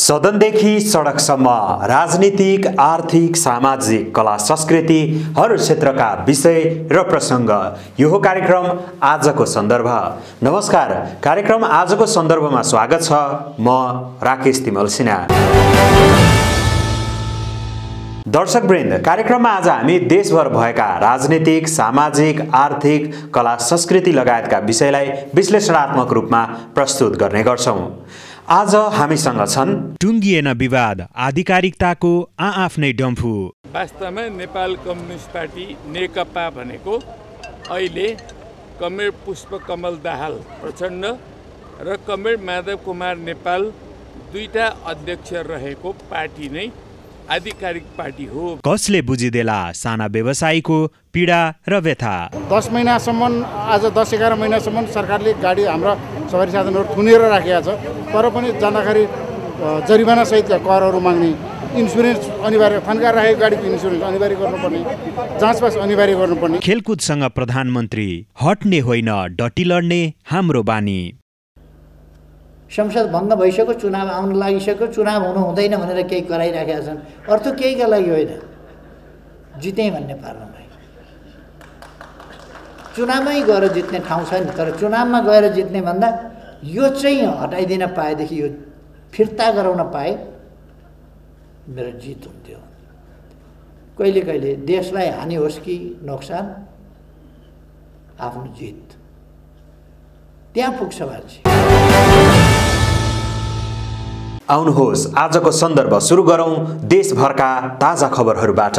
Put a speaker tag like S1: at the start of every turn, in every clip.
S1: सदनदेखि सडकसम्म राजनीतिक, आर्थिक, सामाजिक, कला, संस्कृति हर क्षेत्रका विषय र प्रसंग। यो हो कार्यक्रम आजको सन्दर्भ। नमस्कार, कार्यक्रम आजको सन्दर्भमा स्वागत छ। म राकेश तिमल सिन्हा। दर्शकवृन्द, कार्यक्रममा आज हामी देशभर भएका राजनीतिक, सामाजिक, आर्थिक, कला, संस्कृति लगायतका विषयलाई विश्लेषणात्मक रूपमा प्रस्तुत गर्ने गर्छौं। आज हामीसँग छन् टुङ्गिएन विवाद, आधिकारिकताको आफ्नै डम्फु।
S2: वास्तवमा नेपाल कम्युनिस्ट पार्टी नेकपा भनेको अहिले कमरेड पुष्पकमल दाहाल प्रचण्ड र कमरेड माधव कुमार नेपाल दुईटा अध्यक्ष रहेको पार्टी नै आधिकारिक पार्टी हो।
S1: कसले बुझिदेला साना व्यवसायीको पीडा र व्यथा।
S3: 10 महिनासम्म, आज 10-11 महिनासम्म सरकारले गाडी हाम्रा सवारी साधनहरू थुनेर राखेको छ। तर पनि जाँदाखेरि जरिवाना सहितका करहरू माग्ने, इन्सुरेन्स अनिवार्य, थन्काएर राखेको गाडीको इन्सुरेन्स अनिवार्य गर्नुपर्ने, जाँचपास अनिवार्य गर्नुपर्ने।
S1: खेलकुदसँग प्रधानमन्त्री हट्ने होइन, डटी लड्ने हाम्रो बानी।
S4: संसद भङ्ग भइसक्यो, चुनाव आउन लागिसक्यो, चुनाव हुनु हुँदैन भनेर केही कराइराखेका छन्। अर्थ केहीका लागि होइन, जितेँ भन्ने पार्नलाई। चुनावमै गएर जित्ने ठाउँ छैन, तर चुनावमा गएर जित्ने भन्दा यो चाहिँ हटाइदिन पाएदेखि, यो फिर्ता गराउन पाए मेरो जित हुन्थ्यो। कहिले कहिले देशलाई हानि होस् कि नोक्सान, आफ्नो जित त्यहाँ पुग्छ मान्छे।
S1: आउनुहोस् आजको सन्दर्भ सुरु गरौं देशभरका ताजा खबरहरूबाट।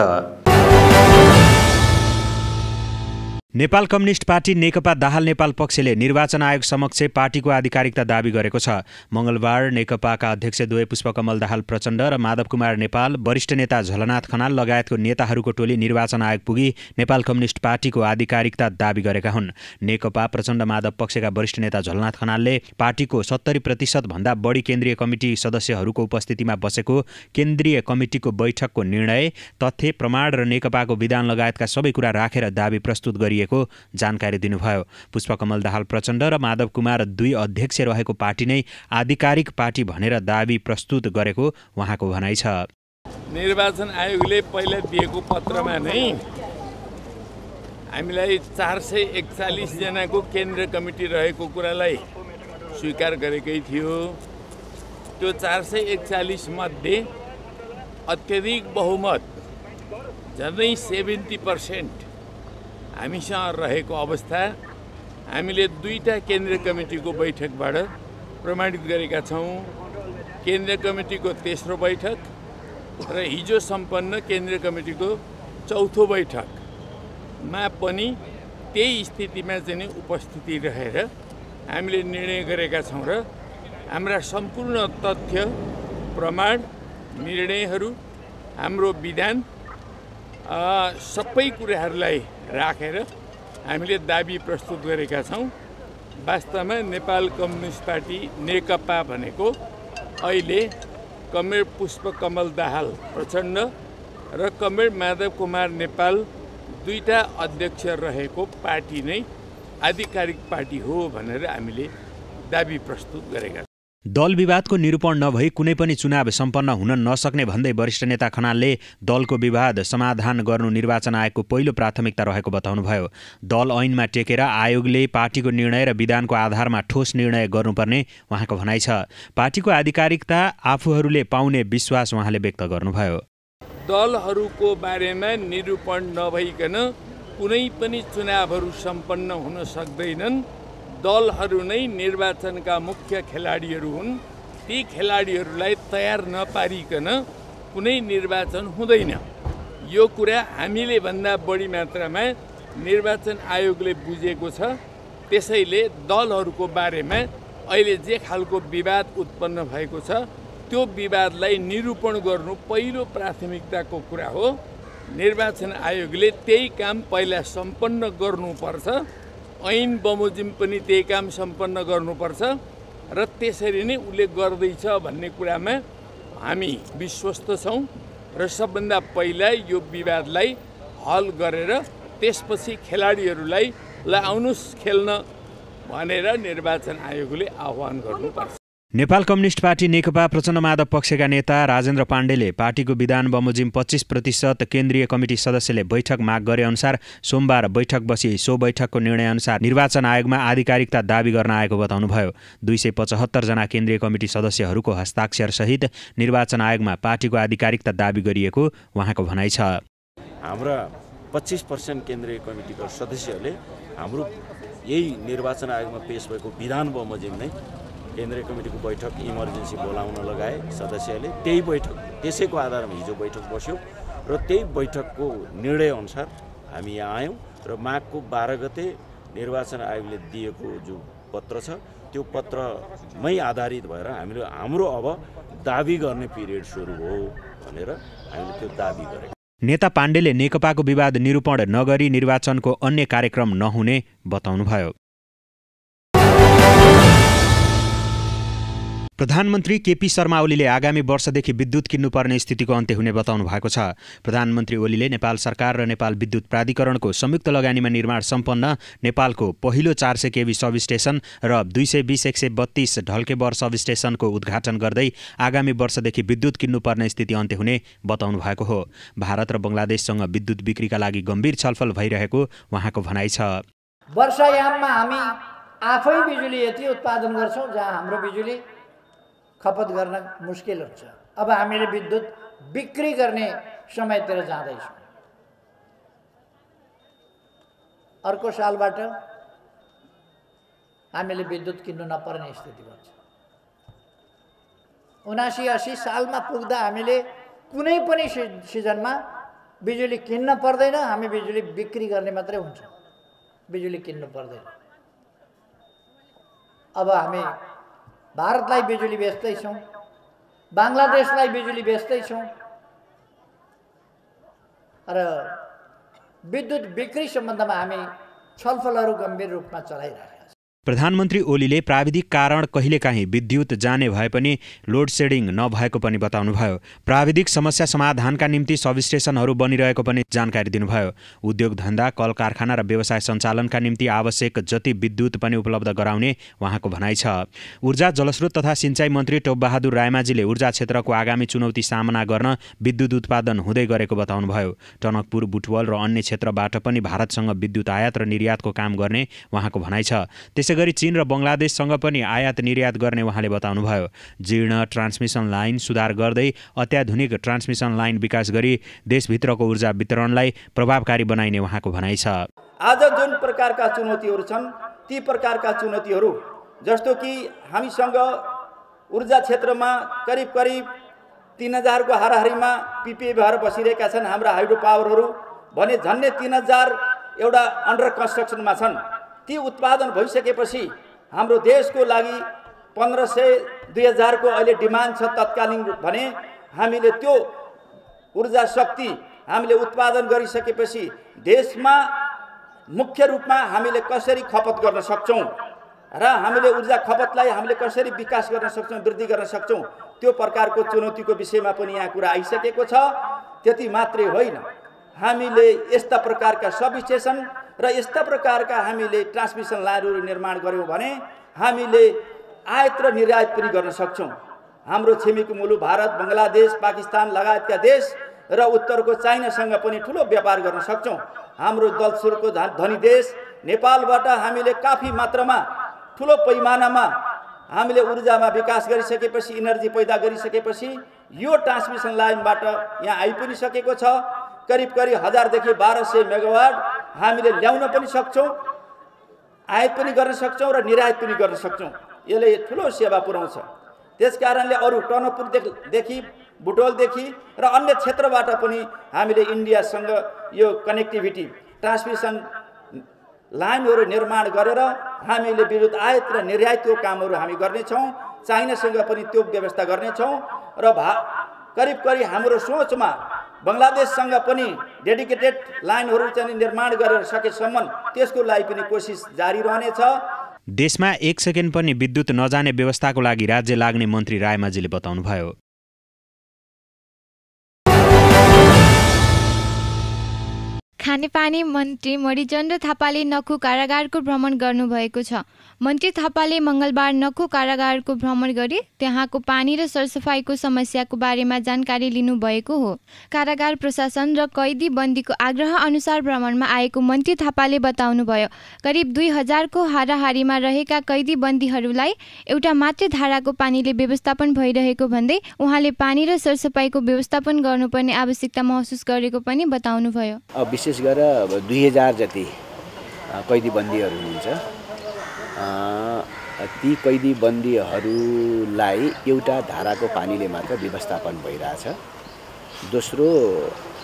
S1: नेपाल कम्युनिस्ट पार्टी नेकपा दाहाल नेपाल पक्षले निर्वाचन आयोग समक्ष पार्टीको आधिकारिकता दाबी गरेको छ। मंगलबार नेकपाका अध्यक्ष द्वय पुष्पकमल दाहाल प्रचण्ड र माधव कुमार नेपाल, वरिष्ठ नेता झलनाथ खनाल लगायतको नेताहरूको टोली निर्वाचन आयोग पुगी नेपाल कम्युनिस्ट पार्टीको आधिकारिकता दाबी गरेका हुन्। नेकपा प्रचण्ड माधव पक्षका वरिष्ठ नेता झलनाथ खनालले पार्टीको 70% भन्दा बढी केन्द्रीय कमिटी सदस्यहरूको उपस्थितिमा बसेको केन्द्रीय कमिटीको बैठकको निर्णय, तथ्य, प्रमाण र नेकपाको विधान लगायतका सबै कुरा राखेर दाबी प्रस्तुत गरिएको जानकारी दिनुभयो। पुष्पकमल दाहाल प्रचण्ड र माधव कुमार दुई अध्यक्ष रहेको पार्टी नै आधिकारिक पार्टी भनेर दाबी प्रस्तुत गरेको उहाँको भनाइ छ।
S2: निर्वाचन आयोगले पहिला दिएको पत्रमा नै हामीलाई 441 जनाको केन्द्रीय कमिटी रहेको कुरालाई स्वीकार गरेकै थियो। त्यो 441 मध्ये अत्यधिक बहुमत, झन्डै 70% हामीसँग रहेको अवस्था हामीले दुईटा केन्द्रीय कमिटीको बैठकबाट प्रमाणित गरेका छौँ। केन्द्रीय कमिटीको तेस्रो बैठक र हिजो सम्पन्न केन्द्रीय कमिटीको चौथो बैठकमा पनि त्यही स्थितिमा चाहिँ उपस्थिति रहेर हामीले निर्णय गरेका छौँ र हाम्रा सम्पूर्ण तथ्य, प्रमाण, निर्णयहरू, हाम्रो विधान सबै कुराहरूलाई राखेर हामीले दाबी प्रस्तुत गरेका छौँ। वास्तवमा नेपाल कम्युनिस्ट पार्टी नेकपा भनेको अहिले कमरेड पुष्पकमल दाहाल प्रचण्ड र कमरेड माधव कुमार नेपाल दुईटा अध्यक्ष रहेको पार्टी नै आधिकारिक पार्टी हो भनेर हामीले दाबी प्रस्तुत गरेका छौँ।
S1: दल विवादको निरूपण नभई कुनै पनि चुनाव सम्पन्न हुन नसक्ने भन्दै वरिष्ठ नेता खनालले दलको विवाद समाधान गर्नु निर्वाचन आयोगको पहिलो प्राथमिकता रहेको बताउनुभयो। दल ऐनमा टेकेर आयोगले पार्टीको निर्णय र विधानको आधारमा ठोस निर्णय गर्नुपर्ने उहाँको भनाइ छ। पार्टीको आधिकारिकता आफूहरूले पाउने विश्वास उहाँले व्यक्त गर्नुभयो।
S2: दलहरूको बारेमा निरूपण नभइकन कुनै पनि चुनावहरू सम्पन्न हुन सक्दैनन्। दलहरू नै निर्वाचनका मुख्य खेलाडीहरू हुन्। ती खेलाडीहरूलाई तयार नपारिकन कुनै निर्वाचन हुँदैन। यो कुरा हामीले भन्दा बढी मात्रामा निर्वाचन आयोगले बुझेको छ। त्यसैले दलहरूको बारेमा अहिले जे खालको विवाद उत्पन्न भएको छ, त्यो विवादलाई निरूपण गर्नु पहिलो प्राथमिकताको कुरा हो। निर्वाचन आयोगले त्यही काम पहिला सम्पन्न गर्नुपर्छ। ऐन बमोजिम पनि त्यही काम सम्पन्न गर्नुपर्छ र त्यसरी नै उसले गर्दैछ भन्ने कुरामा हामी विश्वस्त छौँ र सबभन्दा पहिला यो विवादलाई हल गरेर त्यसपछि खेलाडीहरूलाई ल आउनुहोस् खेल्न भनेर निर्वाचन आयोगले आह्वान गर्नुपर्छ।
S1: नेपाल कम्युनिस्ट पार्टी नेकपा प्रचण्ड माधव पक्षका नेता राजेन्द्र पाण्डेले पार्टीको विधान बमोजिम 25% केन्द्रीय कमिटी सदस्यले बैठक माग गरे अनुसार सोमबार बैठक बसी सो बैठकको निर्णयअनुसार निर्वाचन आयोगमा आधिकारिकता दाबी गर्न आएको बताउनुभयो। 275 जना केन्द्रीय कमिटी सदस्यहरूको हस्ताक्षरसहित निर्वाचन आयोगमा पार्टीको आधिकारिकता दाबी गरिएको उहाँको भनाइ छ।
S5: हाम्रा 25% केन्द्रीय कमिटीका सदस्यहरूले हाम्रो यही निर्वाचन आयोगमा पेश भएको विधान बमोजिम नै केन्द्रीय कमिटीको बैठक इमर्जेन्सी बोलाउन लगाए सदस्यले। त्यही बैठक त्यसैको आधारमा हिजो बैठक बस्यो र त्यही बैठकको निर्णयअनुसार हामी यहाँ आयौँ र माघको 12 गते निर्वाचन आयोगले दिएको जो पत्र छ त्यो पत्रमै आधारित भएर हाम्रो अब दाबी गर्ने पिरियड सुरु हो भनेर हामीले त्यो दाबी गरेको।
S1: नेता पाण्डेले नेकपाको विवाद निरूपण नगरी निर्वाचनको अन्य कार्यक्रम नहुने बताउनुभयो। प्रधानमन्त्री केपी शर्मा ओलीले आगामी वर्षदेखि विद्युत किन्नुपर्ने स्थितिको अन्त्य हुने बताउनु भएको छ। प्रधानमन्त्री ओलीले नेपाल सरकार र नेपाल विद्युत प्राधिकरणको संयुक्त लगानीमा निर्माण सम्पन्न नेपालको पहिलो 400 केभी सबस्टेसन र 220/132 ढल्केबर सबस्टेसनको उद्घाटन गर्दै आगामी वर्षदेखि विद्युत किन्नुपर्ने स्थिति अन्त्य हुने बताउनु भएको हो। भारत र बङ्गलादेशसँग विद्युत बिक्रीका लागि गम्भीर छलफल भइरहेको उहाँको भनाइ छ।
S4: वर्षायाममा हामी आफै बिजुली यति उत्पादन गर्छौँ जहाँ हाम्रो बिजुली खपत गर्न मुस्किल हुन्छ। अब हामीले विद्युत बिक्री गर्ने समयतिर जाँदैछौँ। अर्को सालबाट हामीले विद्युत किन्नु नपर्ने स्थिति बन्छ। 79-80 सालमा पुग्दा हामीले कुनै पनि सिजनमा बिजुली किन्न पर्दैन, हामी बिजुली बिक्री गर्ने मात्रै हुन्छ, बिजुली किन्नु पर्दैन। अब हामी भारतलाई बिजुली बेच्दैछौँ, बङ्गलादेशलाई बिजुली बेच्दैछौँ र विद्युत बिक्री सम्बन्धमा हामी छलफलहरू गम्भीर रूपमा चलाइरहेका छौँ।
S1: प्रधानमन्त्री ओलीले प्राविधिक कारण कहिलेकाहीँ विद्युत जाने भए पनि लोड सेडिङ नभएको पनि बताउनुभयो। प्राविधिक समस्या समाधानका निम्ति सबस्टेसनहरू बनिरहेको पनि जानकारी दिनुभयो। उद्योग धन्दा, कल कारखाना र व्यवसाय सञ्चालनका निम्ति आवश्यक जति विद्युत पनि उपलब्ध गराउने उहाँको भनाइ छ। ऊर्जा, जलस्रोत तथा सिँचाइ मन्त्री टोपबहादुर रायमाझीले ऊर्जा क्षेत्रको आगामी चुनौती सामना गर्न विद्युत उत्पादन हुँदै गरेको बताउनुभयो। टनकपुर, बुटवल र अन्य क्षेत्रबाट पनि भारतसँग विद्युत आयात र निर्यातको काम गर्ने उहाँको भनाइ छ। त्यसैगरी चीन र बङ्गलादेशसँग पनि आयात निर्यात गर्ने उहाँले बताउनुभयो। जीर्ण ट्रान्समिसन लाइन सुधार गर्दै अत्याधुनिक ट्रान्समिसन लाइन विकास गरी देशभित्रको ऊर्जा वितरणलाई प्रभावकारी बनाइने उहाँको भनाइ छ।
S6: आज जुन प्रकारका चुनौतीहरू छन् ती प्रकारका चुनौतीहरू जस्तो कि हामीसँग ऊर्जा क्षेत्रमा करिब 3000 को हाराहारीमा पिपिए भएर बसिरहेका छन् हाम्रा हाइड्रो पावरहरू भने झन्डै 3000 एउटा अन्डर कन्स्ट्रक्सनमा छन्। ती उत्पादन भइसकेपछि हाम्रो देशको लागि 1500-2000 को अहिले डिमान्ड छ तत्कालीन भने हामीले त्यो ऊर्जा शक्ति हामीले उत्पादन गरिसकेपछि देशमा मुख्य रूपमा हामीले कसरी खपत गर्न सक्छौं र हामीले ऊर्जा खपतलाई हामीले कसरी विकास गर्न सक्छौं, वृद्धि गर्न सक्छौं, त्यो प्रकारको चुनौतीको विषयमा पनि यहाँ कुरा आइसकेको छ। त्यति मात्रै होइन, हामीले यस्ता प्रकारका सबस्टेसन र यस्ता प्रकारका हामीले ट्रान्समिसन लाइनहरू निर्माण गर्यौं भने हामीले आयात र निर्यात पनि गर्न सक्छौं। हाम्रो छिमेकी मुलुक भारत, बङ्गलादेश, पाकिस्तान लगायतका देश र उत्तरको चाइनासँग पनि ठूलो व्यापार गर्न सक्छौं। हाम्रो दलसुरको धनी देश नेपालबाट हामीले काफी मात्रामा ठूलो पैमानामा हामीले ऊर्जामा विकास गरिसकेपछि, इनर्जी पैदा गरिसकेपछि यो ट्रान्समिसन लाइनबाट यहाँ आइ पनि सकेको छ। करिब 1000 देखि 1200 मेगावाट हामीले ल्याउन पनि सक्छौं, आयात पनि गर्न सक्छौं र निर्यात पनि गर्न सक्छौं। यसले ठूलो सेवा पुर्याउँछ। त्यसकारणले अरु टनकपुरदेखि बुटवलदेखि र अन्य क्षेत्रबाट पनि हामीले इन्डियासँग यो कनेक्टिभिटी ट्रान्समिसन लाइनहरू निर्माण गरेर हामीले विद्युत आयात र निर्यातको कामहरू हामी गर्नेछौँ। चाइनासँग पनि त्यो व्यवस्था गर्नेछौँ र करिब हाम्रो सोचमा बङ्गलादेशसँग पनि डेडिकेटेड लाइनहरू चाहिँ निर्माण गरेर सकेसम्म त्यसको लागि पनि कोसिस जारी रहनेछ।
S1: देशमा 1 सेकेन्ड पनि विद्युत नजाने व्यवस्थाको लागि राज्य लाग्ने मन्त्री रायमाझीले बताउनुभयो।
S7: खाने खानेपानी मन्त्री मणिचन्द्र थापाले नखु कारागारको भ्रमण गर्नुभएको छ। मन्त्री थापाले मङ्गलबार नखु कारागारको भ्रमण गरी त्यहाँको पानी र सरसफाइको समस्याको बारेमा जानकारी लिनुभएको हो। कारागार प्रशासन र कैदी बन्दीको आग्रह अनुसार भ्रमणमा आएको मन्त्री थापाले बताउनुभयो। करिब 2000 को हाराहारीमा रहेका कैदी बन्दीहरूलाई एउटा मात्रै धाराको पानीले व्यवस्थापन भइरहेको भन्दै उहाँले पानी र सरसफाइको व्यवस्थापन गर्नुपर्ने आवश्यकता महसुस गरेको पनि बताउनुभयो।
S8: विशेष गरेर 2000 जति कैदी बन्दीहरू हुनुहुन्छ। ती कैदी बन्दीहरूलाई एउटा धाराको पानीले मात्र व्यवस्थापन भइरहेछ। दोस्रो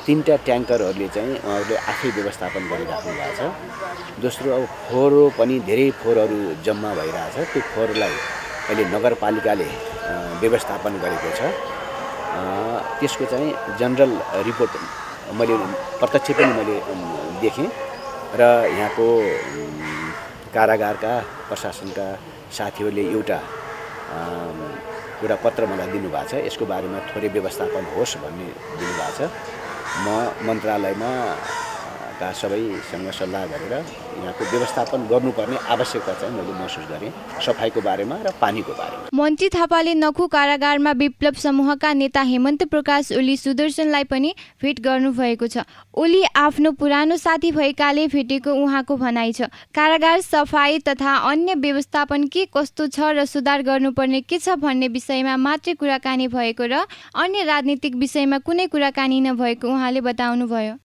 S8: 3टा ट्याङ्करहरूले चाहिँ उहाँहरूले आफै व्यवस्थापन गरिराख्नु भएको छ। दोस्रो अब फोहोर पनि धेरै फोहोरहरू जम्मा भइरहेछ। त्यो फोहोरलाई अहिले नगरपालिकाले व्यवस्थापन गरेको छ। त्यसको चाहिँ जनरल रिपोर्ट मैले प्रत्यक्ष पनि मैले देखेँ र यहाँको कारागारका प्रशासनका साथीहरूले एउटा पत्र मलाई दिनुभएको छ। यसको बारेमा थोरै व्यवस्थापन होस् भन्ने दिनुभएको छ। म मन्त्रालयमा का सबैसँग सल्लाह गरेर यहाँको व्यवस्थापन गर्नुपर्ने आवश्यकता चाहिँ मैले महसुस गरेँ, सफाइको बारेमा र पानीको बारेमा।
S7: मन्त्री थापाले नखु कारागारमा विप्लव समूहका नेता हेमन्त प्रकाश ओली सुदर्शनलाई पनि भेट गर्नुभएको छ। ओली आफ्नो पुरानो साथी भएकाले भेटेको उहाँको भनाइ छ। कारागार सफाई तथा अन्य व्यवस्थापन के कस्तो छ र सुधार गर्नुपर्ने के छ भन्ने विषयमा मात्रै कुराकानी भएको र अन्य राजनीतिक विषयमा कुनै कुराकानी नभएको उहाँले बताउनुभयो।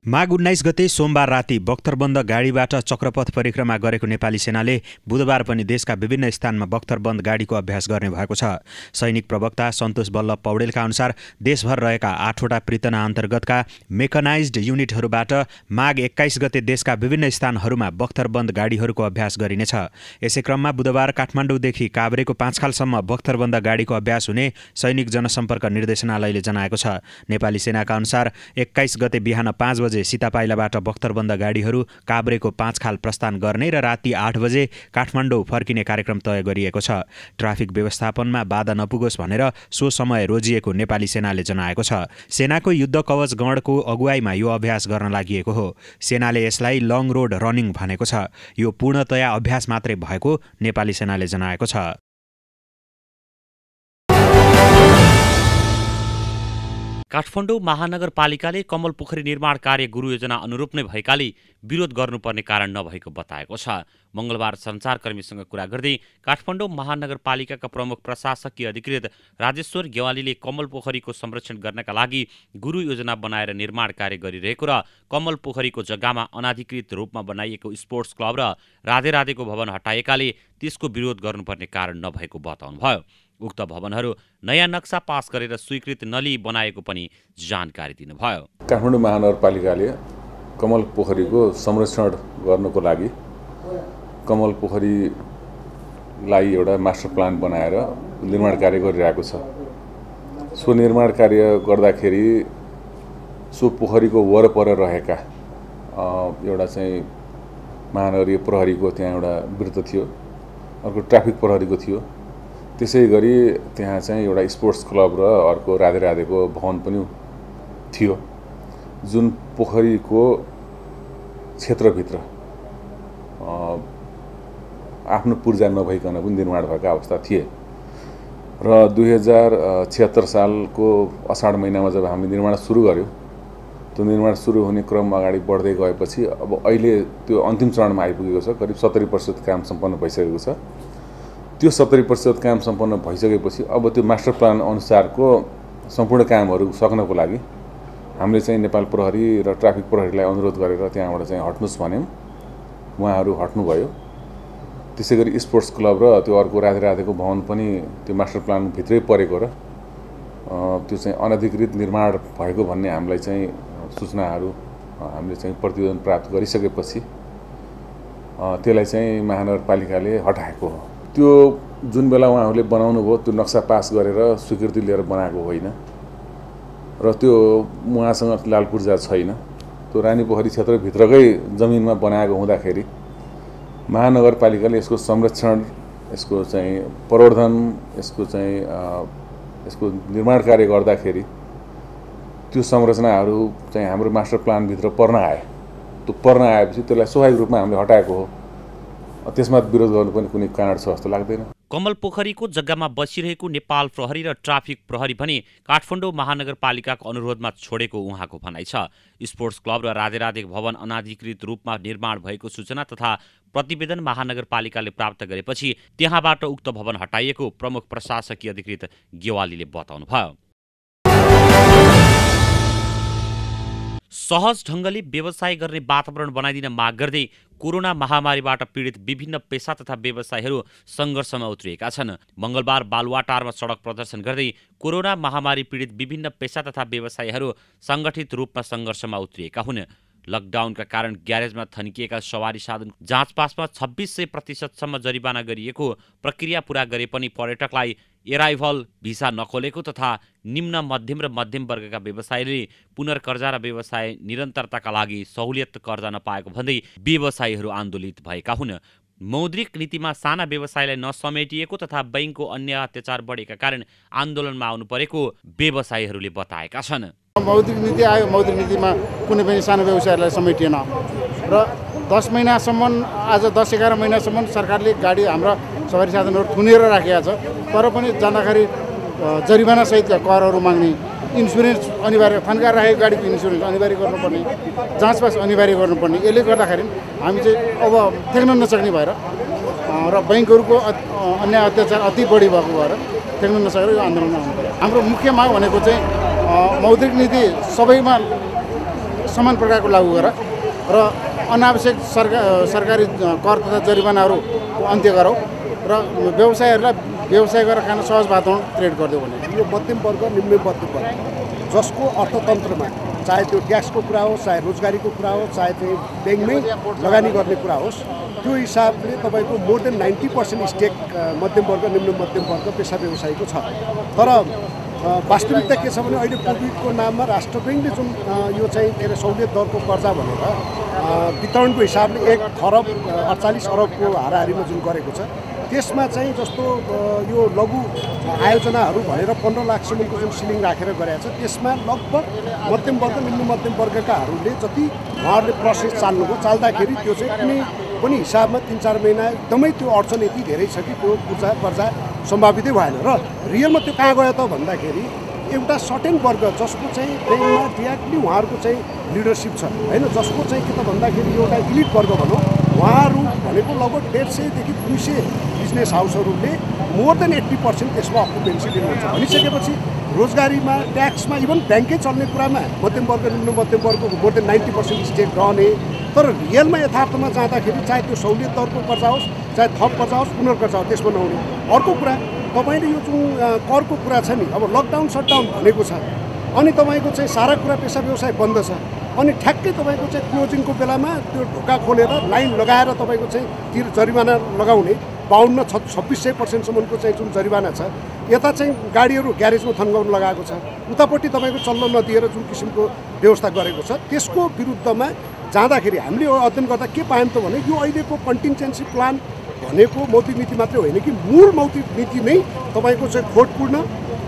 S1: माघ 19 गते सोमबार राति बख्तरबन्द गाडीबाट चक्रपथ परिक्रमा गरेको नेपाली सेनाले बुधबार पनि देशका विभिन्न स्थानमा बख्तरबन्द गाडीको अभ्यास गर्ने भएको छ। सैनिक प्रवक्ता सन्तोष बल्लभ पौडेलका अनुसार देशभर रहेका 8वटा प्रितना अन्तर्गतका मेकनाइज्ड युनिटहरूबाट माघ 21 गते देशका विभिन्न स्थानहरूमा बख्तरबन्द गाडीहरूको अभ्यास गरिनेछ। यसै क्रममा बुधबार काठमाडौँदेखि काभ्रेको पाँचखालसम्म बख्तरबन्द गाडीको अभ्यास हुने सैनिक जनसम्पर्क निर्देशनालयले जनाएको छ। नेपाली सेनाका अनुसार 21 गते बिहान 5 बजे सीतापाइलाबाट बख्तरबन्द गाडीहरू काभ्रेको पाँचखाल प्रस्थान गर्ने र राति 8 बजे काठमाडौँ फर्किने कार्यक्रम तय गरिएको छ। ट्राफिक व्यवस्थापनमा बाधा नपुगोस् भनेर सो समय रोजिएको नेपाली सेनाले जनाएको छ। सेनाको युद्ध कवच गणको अगुवाईमा यो अभ्यास गर्न लागि हो। सेनाले यसलाई लङ रोड रनिङ भनेको छ। यो पूर्णतया अभ्यास मात्रै भएको नेपाली सेनाले जनाएको छ।
S9: काठमाडौँ महानगरपालिकाले कमल पोखरी निर्माण कार्य गुरु योजना अनुरूप नै भएकाले विरोध गर्नुपर्ने कारण नभएको बताएको छ। मङ्गलबार सञ्चारकर्मीसँग कुरा गर्दै काठमाडौँ महानगरपालिकाका प्रमुख प्रशासकीय अधिकृत राजेश्वर गेवालीले कमल पोखरीको संरक्षण गर्नका लागि गुरु योजना बनाएर निर्माण कार्य गरिरहेको र कमल पोखरीको जग्गामा अनाधिकृत रूपमा बनाइएको स्पोर्ट्स क्लब र राधे राधेको भवन हटाएकाले त्यसको विरोध गर्नुपर्ने कारण नभएको बताउनुभयो। उक्त भवनहरू नयाँ नक्सा पास गरेर स्वीकृत नलिई बनाएको पनि जानकारी दिनुभयो।
S10: काठमाडौँ महानगरपालिकाले कमल पोखरीको संरक्षण गर्नको लागि कमल पोखरीलाई एउटा मास्टर प्लान बनाएर निर्माण कार्य गरिरहेको छ। सो निर्माण कार्य गर्दाखेरि सो पोखरीको वरपर रहेका एउटा चाहिँ महानगरीय प्रहरीको त्यहाँ एउटा वृत्त थियो, अर्को ट्राफिक प्रहरीको थियो। त्यसै गरी त्यहाँ चाहिँ एउटा स्पोर्ट्स क्लब र अर्को राधे राधेको भवन पनि थियो, जुन पोखरीको क्षेत्रभित्र आफ्नो पूर्जा नभइकन पनि निर्माण भएका अवस्था थिए। र 2076 सालको असाढ महिनामा जब हामीले निर्माण सुरु गर्यौँ, त्यो निर्माण सुरु हुने क्रम अगाडि बढ्दै गएपछि अब अहिले त्यो अन्तिम चरणमा आइपुगेको छ। करिब 70% काम सम्पन्न भइसकेको छ। त्यो 70% काम सम्पन्न भइसकेपछि अब त्यो मास्टर प्लान अनुसारको सम्पूर्ण कामहरू सक्नको लागि हामीले चाहिँ नेपाल प्रहरी र ट्राफिक प्रहरीलाई अनुरोध गरेर त्यहाँबाट चाहिँ हट्नुस् भन्यौँ। उहाँहरू हट्नुभयो। त्यसै गरी स्पोर्ट्स क्लब र त्यो अर्को राधे राधेको भवन पनि त्यो मास्टर प्लानभित्रै परेको र त्यो चाहिँ अनधिकृत निर्माण भएको भन्ने हामीलाई चाहिँ सूचनाहरू हामीले चाहिँ प्रतिवेदन प्राप्त गरिसकेपछि त्यसलाई चाहिँ महानगरपालिकाले हटाएको हो। त्यो जुन बेला उहाँहरूले बनाउनु भयो त्यो नक्सा पास गरेर स्वीकृति लिएर बनाएको होइन र त्यो उहाँसँग फिलहाल पूर्जा छैन। त्यो रानीपोखरी क्षेत्रभित्रकै जमिनमा बनाएको हुँदाखेरि महानगरपालिकाले यसको संरक्षण, यसको चाहिँ प्रवर्धन, यसको चाहिँ यसको निर्माण कार्य गर्दाखेरि त्यो संरचनाहरू चाहिँ हाम्रो मास्टर प्लानभित्र पर्न आए। त्यो पर्न आएपछि त्यसलाई स्वाभाविक रूपमा हामीले हटाएको हो, त्यसमा विरोध गर्नु पनि कुनै कारण छ जस्तो लाग्दैन।
S9: कमल पोखरीको जग्गामा बसिरहेको नेपाल प्रहरी र ट्राफिक प्रहरी पनि काठमाडौँ महानगरपालिकाको अनुरोधमा छोडेको उहाँको भनाइ छ। स्पोर्ट्स क्लब र राधेराधे भवन अनाधिकृत रूपमा निर्माण भएको सूचना तथा प्रतिवेदन महानगरपालिकाले प्राप्त गरेपछि त्यहाँबाट उक्त भवन हटाइएको प्रमुख प्रशासकीय अधिकृत गेवालीले बताउनुभयो। सहज ढङ्गले व्यवसाय गर्ने वातावरण बनाइदिन माग गर्दै कोरोना महामारीबाट पीडित विभिन्न पेशा तथा व्यवसायीहरू सङ्घर्षमा उत्रिएका छन्। मङ्गलबार बालुवाटारमा सडक प्रदर्शन गर्दै कोरोना महामारी पीडित विभिन्न पेशा तथा व्यवसायीहरू सङ्गठित रूपमा सङ्घर्षमा उत्रिएका हुन्। लकडाउनका कारण ग्यारेजमा थन्किएका सवारी साधन जाँचपासमा 2600% जरिवाना गरिएको प्रक्रिया पूरा गरे पनि पर्यटकलाई एराइभल भिसा नखोलेको तथा निम्न मध्यम र मध्यम वर्गका व्यवसायीले पुनर्कर्जा र व्यवसाय निरन्तरताका लागि सहुलियत कर्जा नपाएको भन्दै व्यवसायीहरू आन्दोलित भएका हुन्। मौद्रिक नीतिमा साना व्यवसायलाई नसमेटिएको तथा बैंकको अन्य अत्याचार बढेका कारण आन्दोलनमा आउनु परेको व्यवसायीहरूले बताएका छन्।
S3: मौद्रिक नीति आयो, मौद्रिक नीतिमा कुनै पनि सानो व्यवसायलाई समेटिएन र 10 महिनासम्म आज 10-11 महिनासम्म सरकारले गाडी हाम्रा सवारी साधनहरू थुनेर राखेका छ। तर पनि जाँदाखेरि जरिवाना सहितका करहरू माग्ने, इन्सुरेन्स अनिवार्य, थन्काएर राखेको गाडीको इन्सुरेन्स अनिवार्य गर्नुपर्ने, जाँचपास अनिवार्य गर्नुपर्ने, यसले गर्दाखेरि हामी चाहिँ अब थेक्न नसक्ने भएर र बैंकहरूको अन्याय अत्याचार अति बढी भएको भएर थेक्न नसकेर यो आन्दोलनमा आउनु पर्यो। हाम्रो मुख्य माग भनेको चाहिँ मौद्रिक नीति सबैमा समान प्रकारको लागू गर र अनावश्यक सरकारी कर तथा जरिवानाहरू अन्त्य गरौँ र व्यवसायहरूलाई व्यवसाय गरेर खान सहज वातावरण क्रिएट गरिदियो भने
S11: यो मध्यम वर्ग निम्न मध्यम वर्ग जसको अर्थतन्त्रमा चाहे त्यो ट्याक्सको कुरा होस्, चाहे रोजगारीको कुरा होस्, चाहे चाहिँ ब्याङ्कमै लगानी गर्ने कुरा होस्, त्यो हिसाबले तपाईँको मोर देन 90% स्टेक मध्यम वर्ग निम्न मध्यम वर्ग पेसा व्यवसायीको छ। तर वास्तविकता के छ भने अहिले कोभिडको नाममा राष्ट्र ब्याङ्कले जुन यो चाहिँ के अरे सहुलियत दरको कर्जा भनेर वितरणको हिसाबले 1 खरब 48 अरबको हाराहारीमा जुन गरेको छ, त्यसमा चाहिँ जस्तो यो लघु आयोजनाहरू भनेर 15 लाखसम्मको जुन सिलिङ राखेर गरेको छ, त्यसमा लगभग मध्यम वर्ग निम्न मध्यम वर्गकाहरूले जति उहाँहरूले प्रोसेस चाल्नुभयो, चाल्दाखेरि त्यो चाहिँ कुनै पनि हिसाबमा 3-4 महिना एकदमै त्यो अडचन यति धेरै छ कि त्यो कर्जा सम्भावितै भएन। र रियलमा त्यो कहाँ गयो त भन्दाखेरि एउटा सर्टेन वर्ग जसको चाहिँ ब्याङ्कमा डिरेक्टली उहाँहरूको चाहिँ लिडरसिप छ होइन, जसको चाहिँ के त भन्दाखेरि एउटा इलिट वर्ग भनौँ, उहाँहरू भनेको लगभग 150देखि 200 बिजनेस हाउसहरूले मोर देन 80% त्यसमा अकुपेन्सी लिनुहुन्छ भनिसकेपछि रोजगारीमा, ट्याक्समा, इभन ब्याङ्कै चल्ने कुरामा मध्यम वर्ग निम्न मध्यम वर्गको मोर देन 90% स्टेक रहने। तर रियलमा यथार्थमा जाँदाखेरि चाहे त्यो सहुलियत दरको कर्जा होस्, चाहे थप कर्जा होस्, पुनर्कर्जा होस्, त्यसमा नहुने। अर्को कुरा तपाईँले यो जुन करको कुरा छ नि, अब लकडाउन सटडाउन भनेको छ, अनि तपाईँको चाहिँ सारा कुरा पेसा व्यवसाय बन्द छ, अनि ठ्याक्कै तपाईँको चाहिँ क्लोजिङको बेलामा त्यो ढोका खोलेर लाइन लगाएर तपाईँको चाहिँ जरिवाना लगाउने 52-2600%सम्मको चाहिँ जुन जरिवाना छ, यता चाहिँ गाडीहरू ग्यारेजमा थन्काउन लगाएको छ, उतापट्टि तपाईँको चल्न नदिएर जुन किसिमको व्यवस्था गरेको छ, त्यसको विरुद्धमा जाँदाखेरि हामीले अध्ययन गर्दा के पायौँ त भने यो अहिलेको कन्टिन्जेन्सी प्लान भनेको मौद्रिक नीति मात्रै होइन कि मूल मौद्रिक नीति नै तपाईँको चाहिँ खोटपूर्ण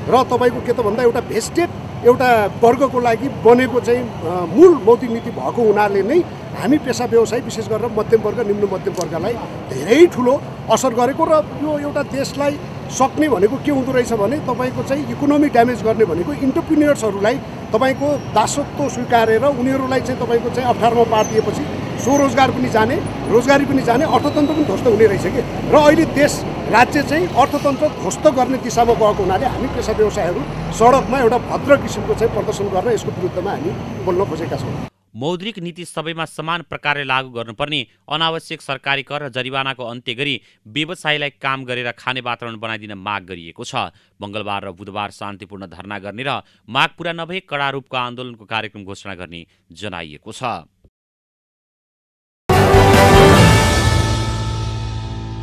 S11: र तपाईँको के त भन्दा एउटा भेस्टेड एउटा वर्गको लागि बनेको चाहिँ मूल मौद्रिक नीति भएको हुनाले नै हामी पेसा व्यवसाय विशेष गरेर मध्यम वर्ग निम्न मध्यम वर्गलाई धेरै ठुलो असर गरेको र यो एउटा देशलाई सक्ने भनेको के हुँदो रहेछ भने तपाईँको चाहिँ इकोनोमी ड्यामेज गर्ने भनेको इन्टरप्रिन्यर्सहरूलाई तपाईँको दासत्व स्वीकारेर उनीहरूलाई चाहिँ तपाईँको चाहिँ अप्ठ्यारोमा पारिदिएपछि स्वरोजगार पनि जाने, रोजगारी पनि जाने, अर्थतन्त्र पनि ध्वस्त हुने रहेछ कि। र अहिले देश राज्य चाहिँ अर्थतन्त्र ध्वस्त गर्ने दिशामा गएको हुनाले हामी पेसा व्यवसायहरू सडकमा एउटा भद्र किसिमको चाहिँ प्रदर्शन गरेर यसको विरुद्धमा हामी बोल्न खोजेका छौँ।
S9: मौद्रिक नीति सबैमा समान प्रकारले लागू गर्नुपर्ने, अनावश्यक सरकारी कर र जरिवानाको अन्त्य गरी व्यवसायीलाई काम गरेर खाने वातावरण बनाइदिन माग गरिएको छ। मङ्गलबार र बुधबार शान्तिपूर्ण धरना गर्ने र माग पूरा नभए कडा रूपको आन्दोलनको कार्यक्रम घोषणा गर्ने जनाइएको छ।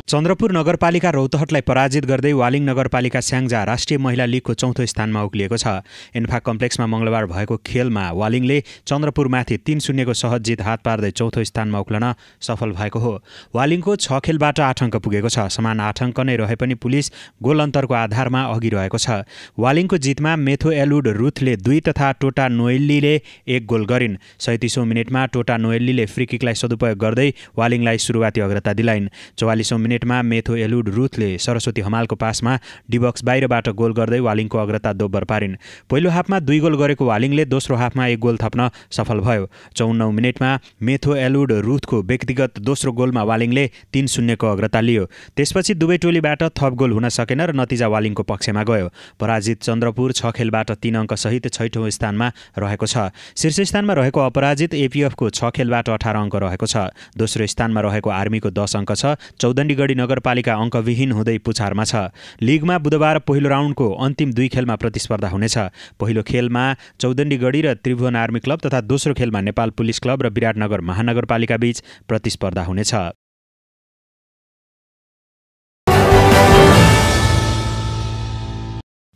S1: चन्द्रपुर नगरपालिका रौतहटलाई पराजित गर्दै वालिङ नगरपालिका स्याङ्जा राष्ट्रिय महिला लिगको 4थो स्थानमा उक्लिएको छ। इन्फा कम्प्लेक्समा मङ्गलबार भएको खेलमा वालिङले चन्द्रपुरमाथि 3-0 को सहज जित हात पार्दै 4थो स्थानमा उक्लन सफल भएको हो। वालिङको 6 खेलबाट 8 अङ्क पुगेको छ। समान 8 अङ्क नै रहे पनि पुलिस गोल अन्तरको आधारमा अघि रहेको छ। वालिङको जितमा मेथो एलुड रुथले 2 तथा टोटा नोएल्लीले 1 गोल गरिन्। 37औं मिनेटमा टोटा नोएल्लीले फ्री किकलाई सदुपयोग गर्दै वालिङलाई सुरुवाती अग्रता दिलाइन्। 44औं मिनेटमा मेथो एलुड रुथले सरस्वती हमालको पासमा डिबक्स बाहिरबाट गोल गर्दै वालिङको अग्रता दोब्बर पारिन्। पहिलो हाफमा 2 गोल गरेको वालिङले दोस्रो हाफमा 1 गोल थप्न सफल भयो। 54औं मिनेटमा मेथो एलुड रुथको व्यक्तिगत दोस्रो गोलमा वालिङले 3-0 को अग्रता लियो। त्यसपछि दुवै टोलीबाट थप गोल हुन सकेन र नतिजा वालिङको पक्षमा गयो। पराजित चन्द्रपुर 6 खेलबाट 3 अङ्क सहित 6औं स्थानमा रहेको छ। शीर्ष स्थानमा रहेको अपराजित एपीएफको 6 खेलबाट 18 अङ्क रहेको छ। दोस्रो स्थानमा रहेको आर्मीको 10 अङ्क छ। चौदण्डीगढी नगरपालिका अङ्कविहीन हुँदै पुछारमा छ। लिगमा बुधबार पहिलो राउन्डको अन्तिम 2 खेलमा प्रतिस्पर्धा हुनेछ। पहिलो खेलमा चौदण्डीगढी र त्रिभुवन आर्मी क्लब तथा दोस्रो खेलमा नेपाल पुलिस क्लब र विराटनगर महानगरपालिका बीच प्रतिस्पर्धा हुनेछ।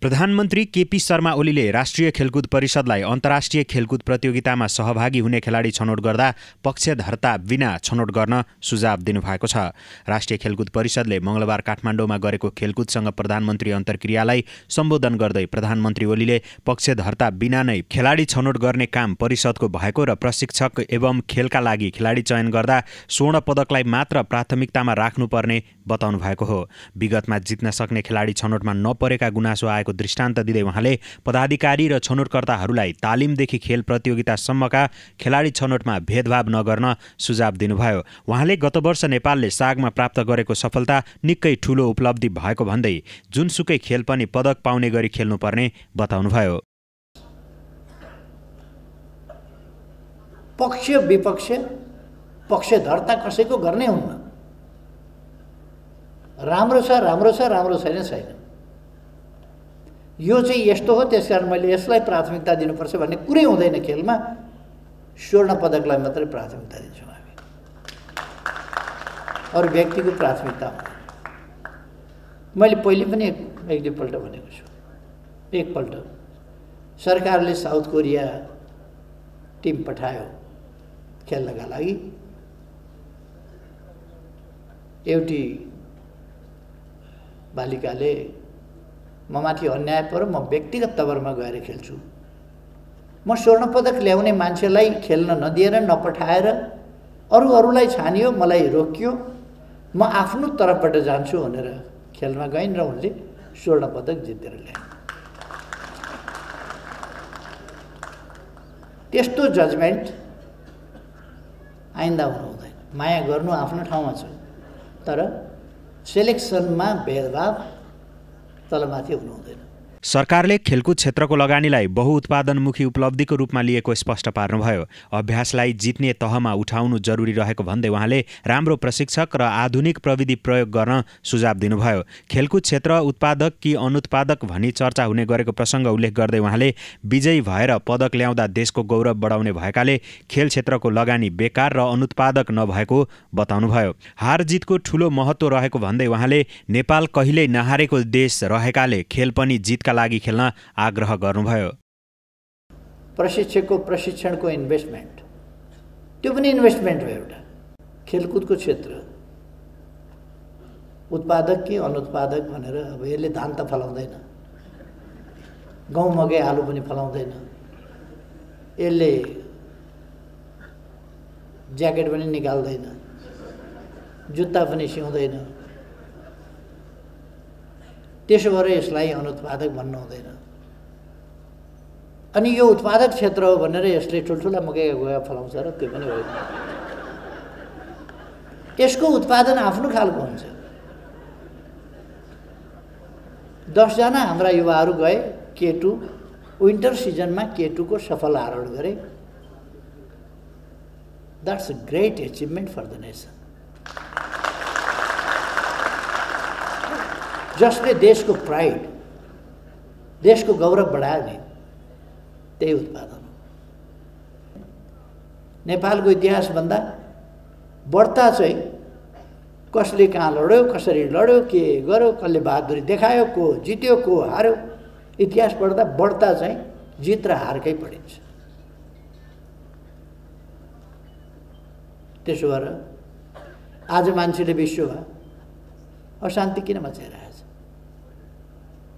S1: प्रधानमन्त्री केपी शर्मा ओलीले राष्ट्रिय खेलकुद परिषदलाई अन्तर्राष्ट्रिय खेलकुद प्रतियोगितामा सहभागी हुने खेलाडी छनौट गर्दा पक्षधर्ता बिना छनौट गर्न सुझाव दिनुभएको छ। राष्ट्रिय खेलकुद परिषदले मङ्गलबार काठमाडौँमा गरेको खेलकुदसँग प्रधानमन्त्री अन्तर्क्रियालाई सम्बोधन गर्दै प्रधानमन्त्री ओलीले पक्षधर्ता बिना नै खेलाडी छनौट गर्ने काम परिषदको भएको र प्रशिक्षक एवं खेलका लागि खेलाडी चयन गर्दा स्वर्ण पदकलाई मात्र प्राथमिकतामा राख्नुपर्ने बताउनु भएको हो। विगतमा जित्न सक्ने खेलाडी छनौटमा नपरेका गुनासो आएको दृष्टान्त दिँदै उहाँले पदाधिकारी र छनौटकर्ताहरूलाई तालिमदेखि खेल प्रतियोगितासम्मका खेलाडी छनौटमा भेदभाव नगर्न सुझाव दिनुभयो। उहाँले गत वर्ष नेपालले सागमा प्राप्त गरेको सफलता निकै ठूलो उपलब्धि भएको भन्दै जुनसुकै खेल पनि पदक पाउने गरी खेल्नुपर्ने बताउनुभयो।
S4: पक्ष विपक्ष पक्षधर्ता कसैको गर्नै हुन्न। राम्रो छ राम्रो छ, राम्रो छैन। यो चाहिँ यस्तो हो, त्यसकारण मैले यसलाई प्राथमिकता दिनुपर्छ भन्ने कुरै हुँदैन। खेलमा स्वर्ण पदकलाई मात्रै प्राथमिकता दिन्छौँ हामी, अरू व्यक्तिको प्राथमिकता हुँदैन। मैले पहिले पनि एक दुईपल्ट भनेको छु। एकपल्ट सरकारले साउथ कोरिया टिम पठायो खेल्नका लागि। एउटी बालिकाले ममाथि अन्याय पर्यो, म व्यक्तिगत तवरमा गएर खेल्छु, म स्वर्ण पदक ल्याउने मान्छेलाई खेल्न नदिएर नपठाएर अरूलाई छानियो, मलाई रोकियो, म आफ्नो तर्फबाट जान्छु भनेर खेलमा गइन् र उनले स्वर्ण पदक जितेर ल्याइन्। त्यस्तो जजमेन्ट आइन्दा हुनु हुँदैन। माया गर्नु आफ्नो ठाउँमा छ, तर सेलेक्सनमा भेदभाव तलमाथि हुनु हुँदैन।
S1: सरकारले खेलकुद क्षेत्रको लगानीलाई बहुउत्पादनमुखी उपलब्धिको रूपमा लिएको स्पष्ट पार्नुभयो। अभ्यासलाई जित्ने तहमा उठाउनु जरुरी रहेको भन्दै उहाँले राम्रो प्रशिक्षक र आधुनिक प्रविधि प्रयोग गर्न सुझाव दिनुभयो। खेलकुद क्षेत्र उत्पादक कि अनुत्पादक भनी चर्चा हुने गरेको प्रसङ्ग उल्लेख गर्दै उहाँले विजयी भएर पदक ल्याउँदा देशको गौरव बढाउने भएकाले खेल क्षेत्रको लगानी बेकार र अनुत्पादक नभएको बताउनुभयो। हार जितको ठूलो महत्त्व रहेको भन्दै उहाँले नेपाल कहिल्यै नहारेको देश रहेकाले खेल पनि जितका लागि खेल्न आग्रह गर्नुभयो।
S4: प्रशिक्षकको प्रशिक्षणको इन्भेस्टमेन्ट, त्यो पनि इन्भेस्टमेन्ट हो एउटा। खेलकुदको क्षेत्र उत्पादक कि अनुत्पादक भनेर अब यसले धान त फलाउँदैन, गहुँ मकै आलु पनि फलाउँदैन, यसले ज्याकेट पनि निकाल्दैन, जुत्ता पनि सिउँदैन, त्यसो भएर यसलाई अनुत्पादक भन्नु हुँदैन। अनि यो उत्पादक क्षेत्र हो भनेर यसले ठुल्ठुला मकैका गोया फलाउँछ र त्यो पनि होइन। यसको उत्पादन आफ्नो खालको हुन्छ। 10 जना हाम्रा युवाहरू गए K2 विन्टर सिजनमा K2 को सफल आरोहण गरे। That's a great achievement for the nation. जसले देशको प्राइड, देशको गौरव बढायो नि, त्यही उत्पादन हो। नेपालको इतिहासभन्दा बढ्ता चाहिँ कसले कहाँ लड्यो, कसरी लड्यो, के गर्यो, कसले बहादुरी देखायो, को जित्यो, को हार्यो, इतिहास बढ्दा चाहिँ जित र हारकै पढिन्छ। त्यसो भएर आज मान्छेले विश्वमा अशान्ति किन मचाइरहेछ?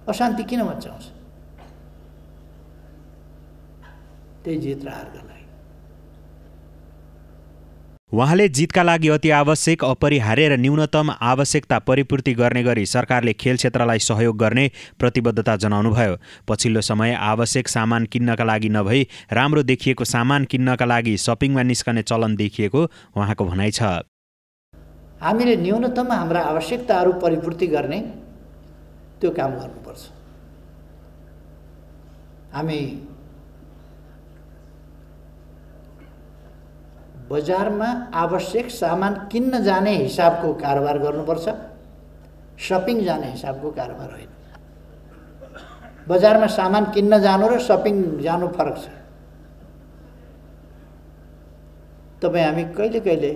S4: अशान्ति किन मचाउँछ? त्यही जित र हारका लागि।
S1: उहाँले जितका लागि अति आवश्यक, अपरिहार्य र न्यूनतम आवश्यकता परिपूर्ति गर्ने गरी सरकारले खेल क्षेत्रलाई सहयोग गर्ने प्रतिबद्धता जनाउनुभयो। पछिल्लो समय आवश्यक सामान किन्नका लागि नभई राम्रो देखिएको सामान किन्नका लागि सपिङमा निस्कने चलन देखिएको उहाँको भनाइ छ।
S4: हामीले न्यूनतम हाम्रा आवश्यकताहरू परिपूर्ति गर्ने त्यो काम गर्नुपर्छ। हामी बजारमा आवश्यक सामान किन्न जाने हिसाबको कारोबार गर्नुपर्छ, सपिङ जाने हिसाबको कारोबार होइन। बजारमा सामान किन्न जानु र सपिङ जानु फरक छ। तपाईँ हामी कहिले कहिले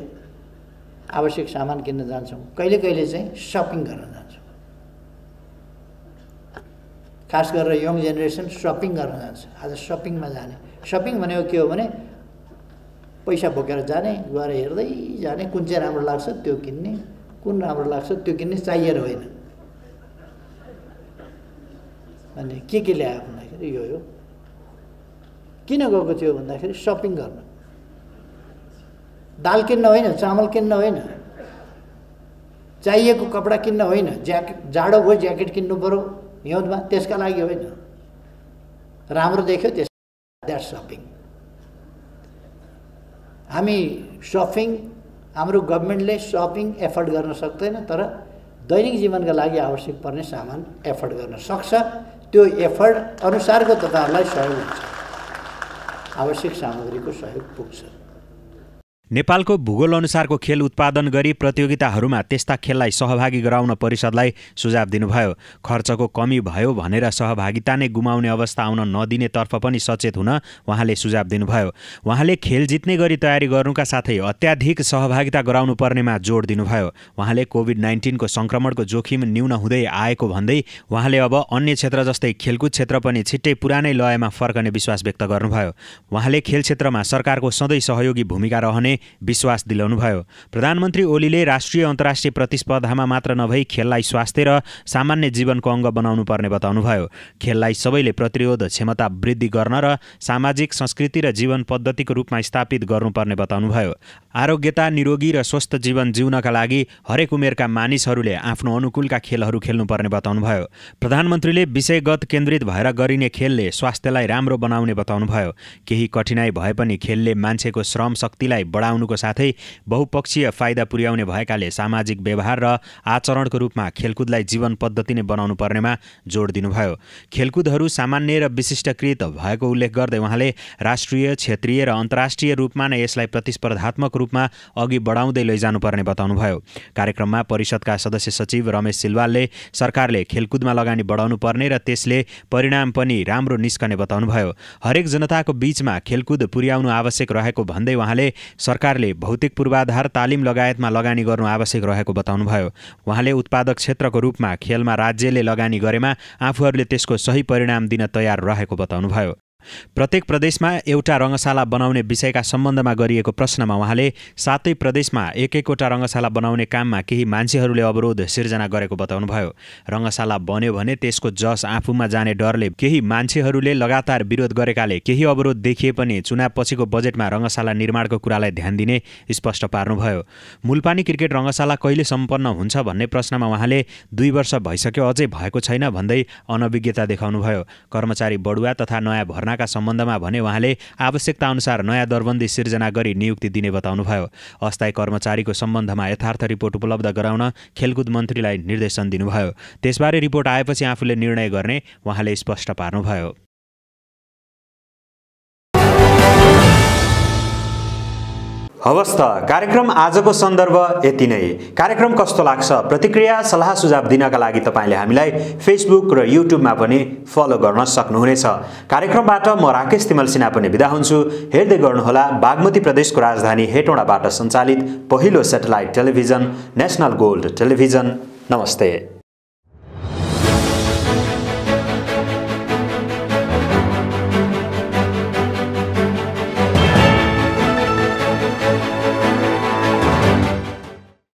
S4: आवश्यक सामान किन्न जान्छौँ, कहिले कहिले चाहिँ सपिङ गर्न जान्छौँ। खास गरेर यङ जेनेरेसन सपिङ गर्न जान्छ। आज सपिङमा जाने, सपिङ भनेको के हो भने पैसा बोकेर जाने, गएर हेर्दै जाने, कुन चाहिँ राम्रो लाग्छ त्यो किन्ने, कुन राम्रो लाग्छ त्यो किन्ने, चाहिएर होइन भन्ने। के ल्यायो भन्दाखेरि यो किन गएको थियो भन्दाखेरि सपिङ गर्न, दाल किन्न होइन, चामल किन्न होइन, चाहिएको कपडा किन्न होइन, ज्याकेट जाडो भयो ज्याकेट किन्नु पऱ्यो हिउँदमा, त्यसका लागि होइन, राम्रो देख्यो त्यस द्याट सपिङ। हामी सपिङ, हाम्रो गभर्मेन्टले सपिङ एफोर्ड गर्न सक्दैन, तर दैनिक जीवनका लागि आवश्यक पर्ने सामान एफोर्ड गर्न सक्छ। त्यो एफोर्ड अनुसारको तपाईँहरूलाई सहयोग हुन्छ, आवश्यक सामग्रीको सहयोग पुग्छ।
S1: नेपालको भूगोल अनुसारको खेल उत्पादन गरी प्रतियोगिताहरूमा त्यस्ता खेललाई सहभागी गराउन परिषदलाई सुझाव दिनुभयो। खर्चको कमी भयो भनेर सहभागिता नै गुमाउने अवस्था आउन नदिनेतर्फ पनि सचेत हुन उहाँले सुझाव दिनुभयो। उहाँले खेल जित्ने गरी तयारी गर्नुका साथै अत्याधिक सहभागिता गराउनु पर्नेमा जोड दिनुभयो। उहाँले कोभिड-19 को संक्रमणको जोखिम न्यून हुँदै आएको भन्दै उहाँले अब अन्य क्षेत्र जस्तै खेलकुद क्षेत्र पनि छिट्टै पुरानै लयमा फर्कने विश्वास व्यक्त गर्नुभयो। उहाँले खेल क्षेत्रमा सरकारको सधैँ सहयोगी भूमिका रहने विश्वास दिलाउनुभयो। प्रधानमन्त्री ओलीले राष्ट्रिय अन्तर्राष्ट्रिय प्रतिस्पर्धामा मात्र नभई खेललाई स्वास्थ्य र सामान्य जीवनको अङ्ग बनाउनु पर्ने बताउनुभयो। खेललाई सबैले प्रतिरोध क्षमता वृद्धि गर्न र सामाजिक संस्कृति र जीवन पद्धतिको रूपमा स्थापित गर्नुपर्ने बताउनुभयो। आरोग्यता, निरोगी र स्वस्थ जीवन जिउनका लागि हरेक उमेरका मानिसहरूले आफ्नो अनुकूलका खेलहरू खेल्नुपर्ने बताउनुभयो। प्रधानमन्त्रीले विषयगत केन्द्रित भएर गरिने खेलले स्वास्थ्यलाई राम्रो बनाउने बताउनुभयो। केही कठिनाइ भए पनि खेलले मान्छेको श्रम शक्तिलाई बढाउनुको साथै बहुपक्षीय फाइदा पुर्याउने भएकाले सामाजिक व्यवहार र आचरणको रूपमा खेलकुदलाई जीवन पद्धति नै बनाउनु पर्नेमा जोड दिनुभयो। खेलकुदहरू सामान्य र विशिष्टकृत भएको उल्लेख गर्दै उहाँले राष्ट्रिय, क्षेत्रीय र अन्तर्राष्ट्रिय रूपमा नै यसलाई प्रतिस्पर्धात्मक रूपमा अघि बढाउँदै लैजानुपर्ने बताउनुभयो। कार्यक्रममा परिषदका सदस्य सचिव रमेश सिलवालले सरकारले खेलकुदमा लगानी बढाउनु पर्ने र त्यसले परिणाम पनि राम्रो निस्कने बताउनुभयो। हरेक जनताको बीचमा खेलकुद पुर्याउनु आवश्यक रहेको भन्दै उहाँले सरकारले भौतिक पूर्वाधार, तालिम लगायतमा लगानी गर्नु आवश्यक रहेको बताउनुभयो। उहाँले उत्पादक क्षेत्रको रूपमा खेलमा राज्यले लगानी गरेमा आफूहरूले त्यसको सही परिणाम दिन तयार रहेको बताउनुभयो। प्रत्येक प्रदेशमा एउटा रङ्गशाला बनाउने विषयका सम्बन्धमा गरिएको प्रश्नमा उहाँले 7 प्रदेशमा एक-एकवटा रङ्गशाला बनाउने काममा केही मान्छेहरूले अवरोध सिर्जना गरेको बताउनुभयो। रङ्गशाला बन्यो भने त्यसको जस आफूमा जाने डरले केही मान्छेहरूले लगातार विरोध गरेकाले केही अवरोध देखिए पनि चुनाव पछिको बजेटमा रङ्गशाला निर्माणको कुरालाई ध्यान दिने स्पष्ट पार्नुभयो। मूलपानी क्रिकेट रङ्गशाला कहिले सम्पन्न हुन्छ भन्ने प्रश्नमा उहाँले 2 वर्ष भइसक्यो अझै भएको छैन भन्दै अनभिज्ञता देखाउनुभयो। कर्मचारी बढुवा तथा नयाँ भर्नाका सम्बन्धमा भने उहाँले आवश्यकता अनुसार नयाँ दरबन्दी सिर्जना गरी नियुक्ति दिने बताउनुभयो। अस्थायी कर्मचारीको सम्बन्धमा यथार्थ रिपोर्ट उपलब्ध गराउन खेलकुद मन्त्रीलाई निर्देशन दिनुभयो। त्यसबारे रिपोर्ट आएपछि आफूले निर्णय गर्ने उहाँले स्पष्ट पार्नुभयो। हवस् त कार्यक्रम आजको सन्दर्भ यति नै। कार्यक्रम कस्तो लाग्छ प्रतिक्रिया सल्लाह सुझाव दिनका लागि तपाईले हामीलाई फेसबुक र युट्युबमा पनि फलो गर्न सक्नुहुनेछ। कार्यक्रमबाट म राकेश तिमल सिन्हा पनि बिदा हुन्छु। हेर्दै गर्नुहोला बागमती प्रदेशको राजधानी हेटौँडाबाट सञ्चालित पहिलो satellite television national gold television. नमस्ते।